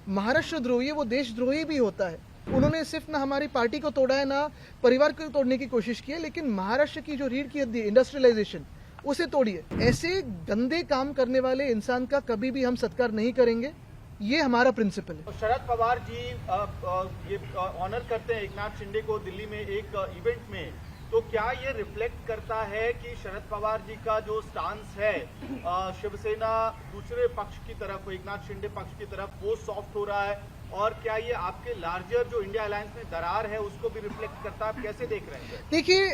महाराष्ट्रद्रोही है वो देशद्रोही भी होता है। उन्होंने सिर्फ ना हमारी पार्टी को तोड़ा है, ना परिवार को तोड़ने की कोशिश की है, लेकिन महाराष्ट्र की जो रीढ़ की हड्डी इंडस्ट्रियलाइजेशन उसे तोड़िए। ऐसे गंदे काम करने वाले इंसान का कभी भी हम सत्कार नहीं करेंगे, ये हमारा प्रिंसिपल है। शरद पवार जी ये ऑनर करते हैं एकनाथ शिंदे को दिल्ली में एक इवेंट में, तो क्या ये रिफ्लेक्ट करता है कि शरद पवार जी का जो स्टांस है शिवसेना दूसरे पक्ष की तरफ, एकनाथ शिंदे पक्ष की तरफ, वो सॉफ्ट हो रहा है? और क्या ये आपके लार्जर जो इंडिया अलायंस में दरार है उसको भी रिफ्लेक्ट करता है? आप कैसे देख रहे हैं? देखिए,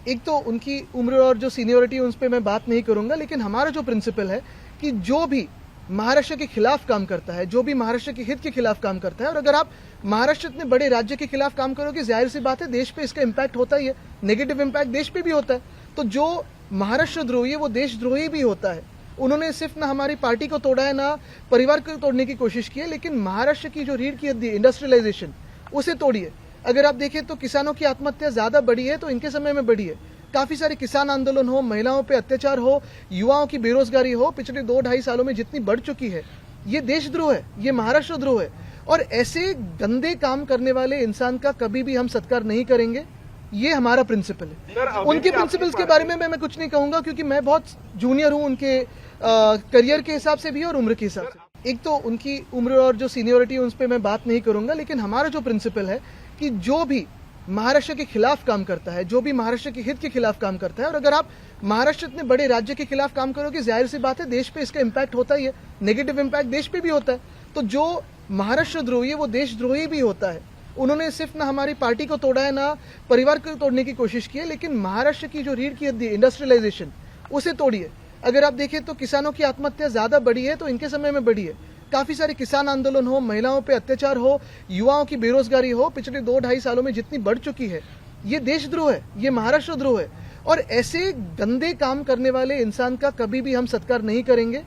एक तो उनकी उम्र और जो सीनियरिटी उस पर मैं बात नहीं करूंगा, लेकिन हमारा जो प्रिंसिपल है कि जो भी महाराष्ट्र के खिलाफ काम करता है, जो भी महाराष्ट्र के हित के खिलाफ काम करता है, और अगर आप महाराष्ट्र इतने बड़े राज्य के खिलाफ काम करोगे, जाहिर सी बात है देश पे इसका इम्पैक्ट होता ही है, नेगेटिव इम्पैक्ट देश पे भी होता है। तो जो महाराष्ट्रद्रोही है वो देशद्रोही भी होता है। उन्होंने सिर्फ ना हमारी पार्टी को तोड़ा है, ना परिवार को तोड़ने की कोशिश की है, लेकिन महाराष्ट्र की जो रीढ़ की हड्डी इंडस्ट्रियलाइजेशन उसे तोड़िए। अगर आप देखें तो किसानों की आत्महत्या ज्यादा बढ़ी है तो इनके समय में बढ़ी है। काफी सारे किसान आंदोलन हो, महिलाओं पे अत्याचार हो, युवाओं की बेरोजगारी हो, पिछले 2-2.5 सालों में जितनी बढ़ चुकी है, ये देशद्रोह है, ये महाराष्ट्रद्रोह है। और ऐसे गंदे काम करने वाले इंसान का कभी भी हम सत्कार नहीं करेंगे, ये हमारा प्रिंसिपल है। उनके प्रिंसिपल्स के बारे में मैं कुछ नहीं कहूंगा, क्योंकि मैं बहुत जूनियर हूं उनके करियर के हिसाब से भी और उम्र के हिसाब से। एक तो उनकी उम्र और जो सीनियरिटी उस पर मैं बात नहीं करूंगा, लेकिन हमारा जो प्रिंसिपल है कि जो भी महाराष्ट्र के खिलाफ काम करता है, जो भी महाराष्ट्र के हित के खिलाफ काम करता है, और अगर आप महाराष्ट्र इतने बड़े राज्य के खिलाफ काम करोगे, जाहिर सी बात है देश पे इसका इम्पैक्ट होता ही है, नेगेटिव इम्पैक्ट देश पे भी होता है। तो जो महाराष्ट्रद्रोही है वो देशद्रोही भी होता है। उन्होंने सिर्फ ना हमारी पार्टी को तोड़ा है, ना परिवार को तोड़ने की कोशिश की है, लेकिन महाराष्ट्र की जो रीढ़ की हड्डी इंडस्ट्रियलाइजेशन उसे तोड़िए। अगर आप देखें तो किसानों की आत्महत्या ज्यादा बढ़ी है तो इनके समय में बढ़ी है। काफी सारे किसान आंदोलन हो, महिलाओं पे अत्याचार हो, युवाओं की बेरोजगारी हो, पिछले 2-2.5 सालों में जितनी बढ़ चुकी है, ये देशद्रोह है, ये महाराष्ट्रद्रोह है। और ऐसे गंदे काम करने वाले इंसान का कभी भी हम सत्कार नहीं करेंगे,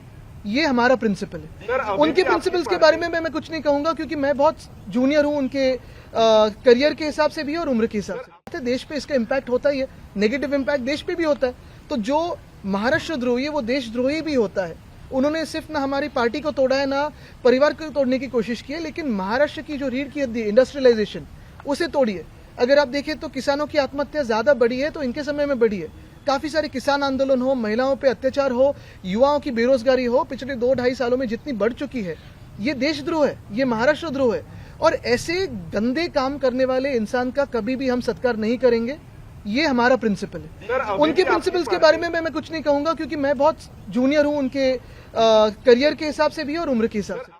ये हमारा प्रिंसिपल है। उनके प्रिंसिपल्स के बारे में मैं कुछ नहीं कहूंगा, क्योंकि मैं बहुत जूनियर हूं उनके करियर के हिसाब से भी और उम्र के हिसाब से। देश पे इसका इम्पैक्ट होता ही है, नेगेटिव इम्पैक्ट देश पे भी होता है। तो जो महाराष्ट्रद्रोही है वो देशद्रोही भी होता है। उन्होंने सिर्फ ना हमारी पार्टी को तोड़ा है, ना परिवार को तोड़ने की कोशिश की है, लेकिन महाराष्ट्र की जो रीढ़ की हड्डी इंडस्ट्रियलाइजेशन उसे तोड़िए। अगर आप देखें तो किसानों की आत्महत्या ज्यादा बढ़ी है तो इनके समय में बढ़ी है। काफी सारे किसान आंदोलन हो, महिलाओं पे अत्याचार हो, युवाओं की बेरोजगारी हो, पिछले 2-2.5 सालों में जितनी बढ़ चुकी है, ये देशद्रोह है, ये महाराष्ट्रद्रोह है। और ऐसे गंदे काम करने वाले इंसान का कभी भी हम सत्कार नहीं करेंगे, ये हमारा प्रिंसिपल है। उनके प्रिंसिपल्स के बारे में मैं कुछ नहीं कहूंगा, क्योंकि मैं बहुत जूनियर हूं उनके करियर के हिसाब से भी और उम्र के हिसाब से।